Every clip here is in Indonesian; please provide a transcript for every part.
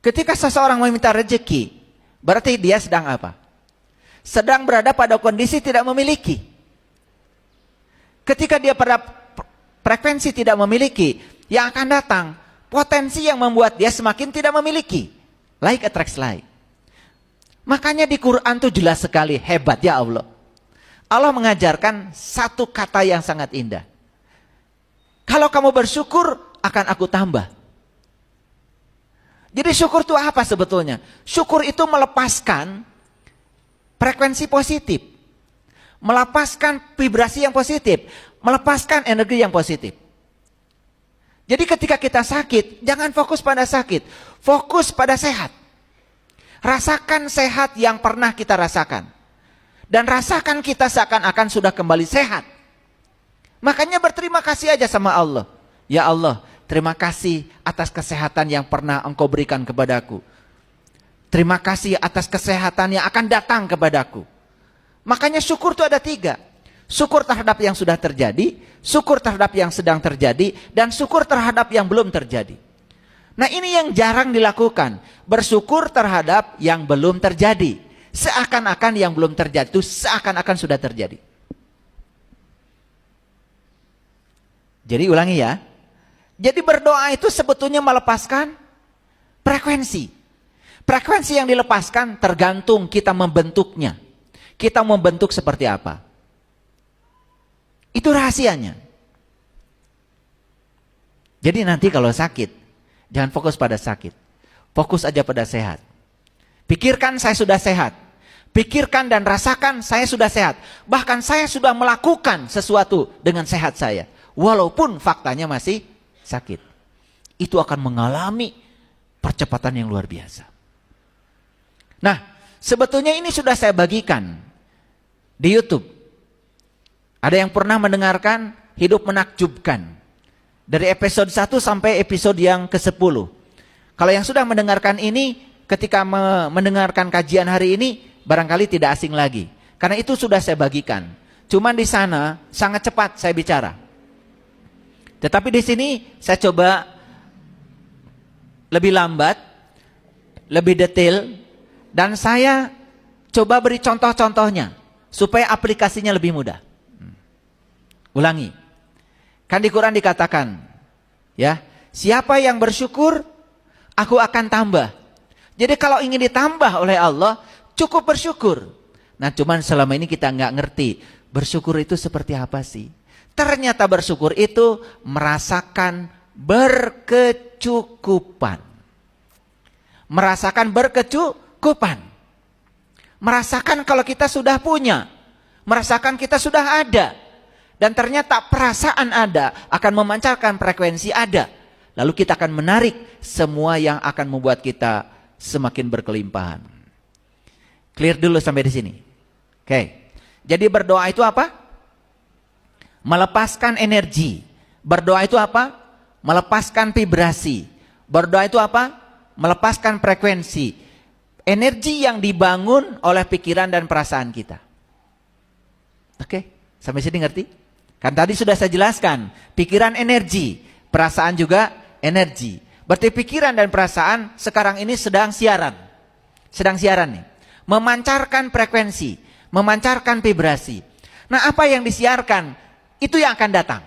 Ketika seseorang meminta rezeki, berarti dia sedang apa? Sedang berada pada kondisi tidak memiliki. Ketika dia pada frekuensi tidak memiliki, yang akan datang potensi yang membuat dia semakin tidak memiliki. Like attracts like. Makanya di Quran tuh jelas sekali, hebat ya Allah. Allah mengajarkan satu kata yang sangat indah. Kalau kamu bersyukur, akan aku tambah. Jadi syukur itu apa sebetulnya? Syukur itu melepaskan frekuensi positif, melepaskan vibrasi yang positif, melepaskan energi yang positif. Jadi ketika kita sakit, jangan fokus pada sakit, fokus pada sehat. Rasakan sehat yang pernah kita rasakan. Dan rasakan kita seakan-akan sudah kembali sehat. Makanya berterima kasih aja sama Allah. Ya Allah, terima kasih atas kesehatan yang pernah Engkau berikan kepadaku. Terima kasih atas kesehatan yang akan datang kepadaku. Makanya syukur itu ada 3. Syukur terhadap yang sudah terjadi, syukur terhadap yang sedang terjadi, dan syukur terhadap yang belum terjadi. Nah ini yang jarang dilakukan. Bersyukur terhadap yang belum terjadi. Seakan-akan yang belum terjadi itu seakan-akan sudah terjadi. Jadi ulangi ya. Jadi berdoa itu sebetulnya melepaskan frekuensi. Frekuensi yang dilepaskan tergantung kita membentuknya. Kita membentuk seperti apa. Itu rahasianya. Jadi nanti kalau sakit, jangan fokus pada sakit. Fokus aja pada sehat. Pikirkan saya sudah sehat. Pikirkan dan rasakan saya sudah sehat. Bahkan saya sudah melakukan sesuatu dengan sehat saya. Walaupun faktanya masih sakit. Itu akan mengalami percepatan yang luar biasa. Nah, sebetulnya ini sudah saya bagikan di YouTube. Ada yang pernah mendengarkan Hidup Menakjubkan? Dari episode 1 sampai episode yang ke-10. Kalau yang sudah mendengarkan ini, ketika mendengarkan kajian hari ini, barangkali tidak asing lagi. Karena itu sudah saya bagikan. Cuman di sana sangat cepat saya bicara. Tetapi di sini saya coba lebih lambat, lebih detail, dan saya coba beri contoh-contohnya supaya aplikasinya lebih mudah. Ulangi. Kan di Quran dikatakan, ya, siapa yang bersyukur, aku akan tambah. Jadi kalau ingin ditambah oleh Allah, cukup bersyukur. Nah, cuman selama ini kita nggak ngerti bersyukur itu seperti apa sih? Ternyata bersyukur itu merasakan berkecukupan. Merasakan berkecukupan. Merasakan kalau kita sudah punya. Merasakan kita sudah ada. Dan ternyata perasaan ada akan memancarkan frekuensi ada. Lalu kita akan menarik semua yang akan membuat kita semakin berkelimpahan. Clear dulu sampai di sini. Oke. Jadi berdoa itu apa? Melepaskan energi. Berdoa itu apa? Melepaskan vibrasi. Berdoa itu apa? Melepaskan frekuensi. Energi yang dibangun oleh pikiran dan perasaan kita. Oke, sampai sini ngerti? Kan tadi sudah saya jelaskan. Pikiran energi, perasaan juga energi. Berarti pikiran dan perasaan sekarang ini sedang siaran. Sedang siaran nih. Memancarkan frekuensi, memancarkan vibrasi. Nah, apa yang disiarkan? Itu yang akan datang.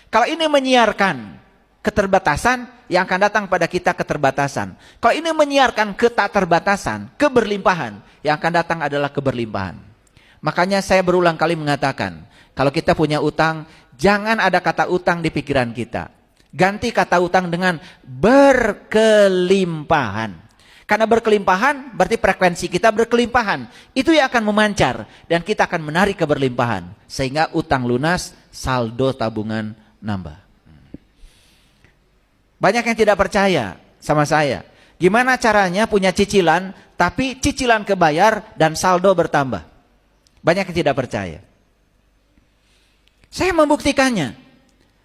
Kalau ini menyiarkan keterbatasan, yang akan datang pada kita keterbatasan. Kalau ini menyiarkan ketakterbatasan, keberlimpahan, yang akan datang adalah keberlimpahan. Makanya saya berulang kali mengatakan, kalau kita punya utang, jangan ada kata utang di pikiran kita. Ganti kata utang dengan berkelimpahan. Karena berkelimpahan berarti frekuensi kita berkelimpahan. Itu yang akan memancar dan kita akan menarik keberlimpahan. Sehingga utang lunas, saldo tabungan nambah. Banyak yang tidak percaya sama saya. Gimana caranya punya cicilan tapi cicilan kebayar dan saldo bertambah? Banyak yang tidak percaya. Saya membuktikannya.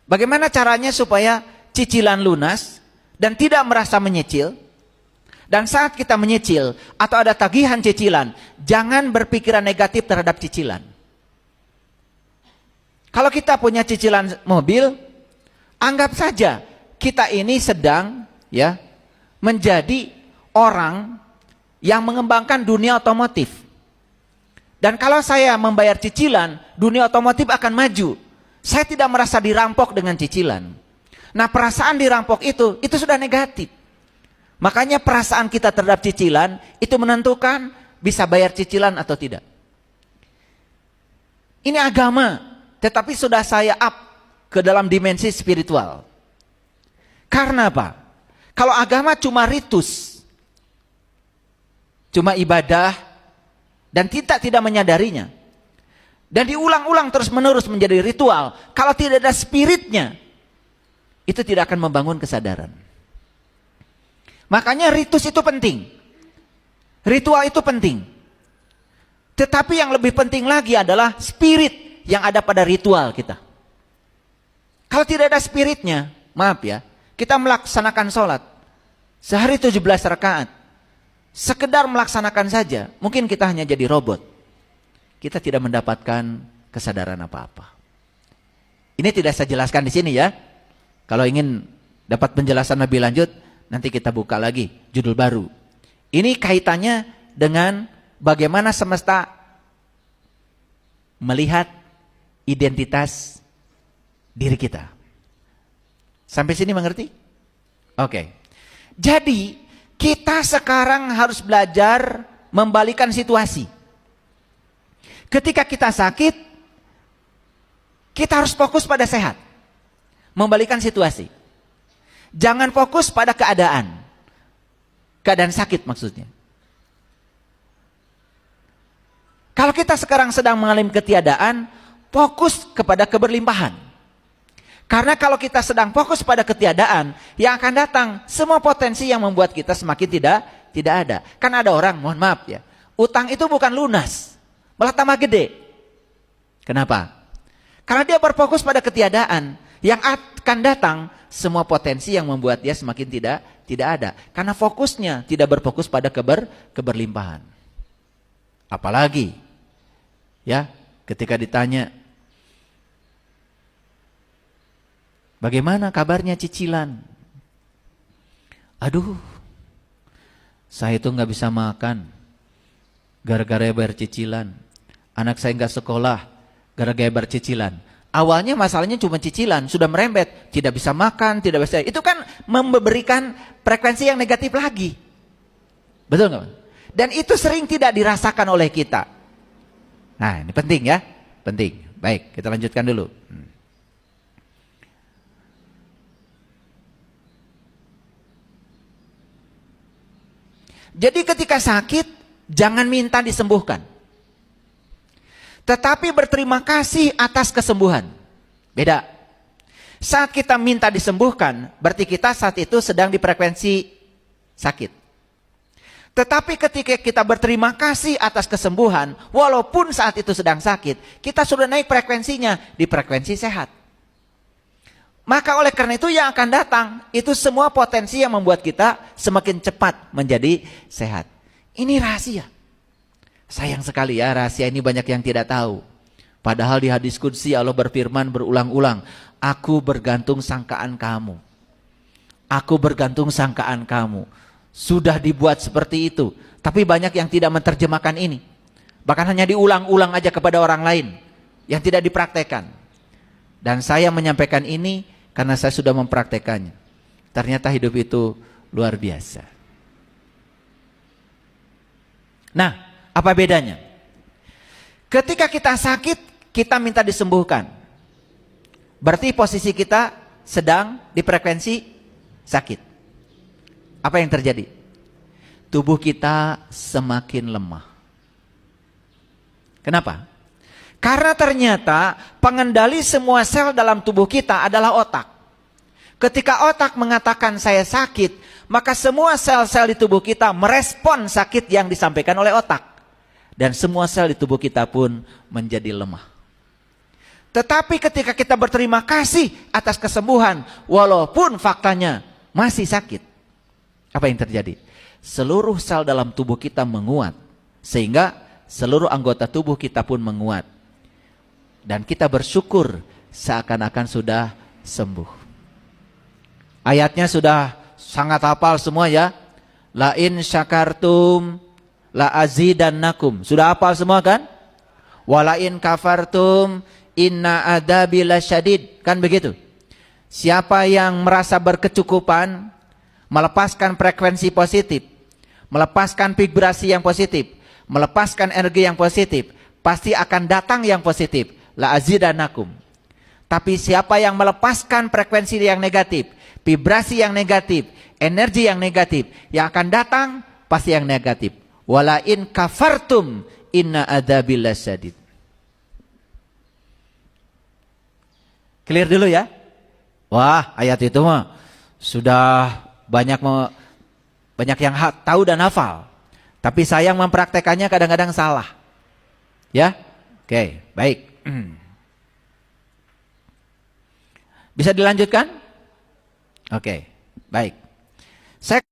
Bagaimana caranya supaya cicilan lunas dan tidak merasa menyicil? Dan saat kita menyicil atau ada tagihan cicilan, jangan berpikiran negatif terhadap cicilan. Kalau kita punya cicilan mobil, anggap saja kita ini sedang menjadi orang yang mengembangkan dunia otomotif. Dan kalau saya membayar cicilan, dunia otomotif akan maju. Saya tidak merasa dirampok dengan cicilan. Nah, perasaan dirampok itu sudah negatif. Makanya perasaan kita terhadap cicilan itu menentukan bisa bayar cicilan atau tidak. Ini agama, tetapi sudah saya up ke dalam dimensi spiritual. Karena apa? Kalau agama cuma ritus, cuma ibadah, dan kita tidak menyadarinya, dan diulang-ulang terus-menerus menjadi ritual, kalau tidak ada spiritnya, itu tidak akan membangun kesadaran. Makanya ritus itu penting, ritual itu penting. Tetapi yang lebih penting lagi adalah spirit yang ada pada ritual kita. Kalau tidak ada spiritnya, maaf ya, kita melaksanakan sholat sehari 17 rakaat, sekedar melaksanakan saja, mungkin kita hanya jadi robot. Kita tidak mendapatkan kesadaran apa-apa. Ini tidak saya jelaskan di sini ya. Kalau ingin dapat penjelasan lebih lanjut, nanti kita buka lagi judul baru. Ini kaitannya dengan bagaimana semesta melihat identitas diri kita. Sampai sini mengerti? Oke. Jadi kita sekarang harus belajar membalikan situasi. Ketika kita sakit, kita harus fokus pada sehat. Membalikan situasi. Jangan fokus pada keadaan. Keadaan sakit maksudnya. Kalau kita sekarang sedang mengalami ketiadaan, fokus kepada keberlimpahan. Karena kalau kita sedang fokus pada ketiadaan, yang akan datang semua potensi yang membuat kita semakin tidak ada. Kan ada orang, mohon maaf ya, utang itu bukan lunas, malah tambah gede. Kenapa? Karena dia berfokus pada ketiadaan, yang akan datang semua potensi yang membuat dia semakin tidak ada. Karena fokusnya tidak berfokus pada keberlimpahan. Apalagi ya, ketika ditanya, bagaimana kabarnya cicilan? Aduh, saya itu nggak bisa makan gara-gara bayar cicilan. Anak saya nggak sekolah gara-gara bayar cicilan. Awalnya masalahnya cuma cicilan, sudah merembet, tidak bisa makan, tidak bisa. Itu kan memberikan frekuensi yang negatif lagi. Betul nggak? Dan itu sering tidak dirasakan oleh kita. Nah, ini penting ya, penting. Baik, kita lanjutkan dulu. Jadi ketika sakit, jangan minta disembuhkan. Tetapi berterima kasih atas kesembuhan. Beda. Saat kita minta disembuhkan, berarti kita saat itu sedang di frekuensi sakit. Tetapi ketika kita berterima kasih atas kesembuhan, walaupun saat itu sedang sakit, kita sudah naik frekuensinya di frekuensi sehat. Maka oleh karena itu yang akan datang, itu semua potensi yang membuat kita semakin cepat menjadi sehat. Ini rahasia. Sayang sekali ya, rahasia ini banyak yang tidak tahu. Padahal di hadis qudsi Allah berfirman berulang-ulang, aku bergantung sangkaan kamu. Aku bergantung sangkaan kamu. Sudah dibuat seperti itu. Tapi banyak yang tidak menerjemahkan ini. Bahkan hanya diulang-ulang aja kepada orang lain. Yang tidak dipraktekkan. Dan saya menyampaikan ini karena saya sudah mempraktekannya. Ternyata hidup itu luar biasa. Nah, apa bedanya? Ketika kita sakit, kita minta disembuhkan. Berarti posisi kita sedang di frekuensi sakit. Apa yang terjadi? Tubuh kita semakin lemah. Kenapa? Karena ternyata pengendali semua sel dalam tubuh kita adalah otak. Ketika otak mengatakan saya sakit, maka semua sel-sel di tubuh kita merespon sakit yang disampaikan oleh otak. Dan semua sel di tubuh kita pun menjadi lemah. Tetapi ketika kita berterima kasih atas kesembuhan, walaupun faktanya masih sakit, apa yang terjadi? Seluruh sel dalam tubuh kita menguat, sehingga seluruh anggota tubuh kita pun menguat. Dan kita bersyukur seakan-akan sudah sembuh. Ayatnya sudah sangat hafal semua ya. La in syakartum la azidannakum. Sudah hafal semua kan? Wala in kafartum inna adabi lasyadid. Kan begitu? Siapa yang merasa berkecukupan, melepaskan frekuensi positif, melepaskan vibrasi yang positif, melepaskan energi yang positif, pasti akan datang yang positif. La azidannakum. Tapi siapa yang melepaskan frekuensi yang negatif, vibrasi yang negatif, energi yang negatif, yang akan datang pasti yang negatif. Wala in kafartum inna adzabil lasyadid. Clear dulu ya. Wah, ayat itu mah sudah banyak yang tahu dan hafal. Tapi sayang mempraktekannya kadang-kadang salah. Ya? Oke, baik. Bisa dilanjutkan? Oke, baik. Saya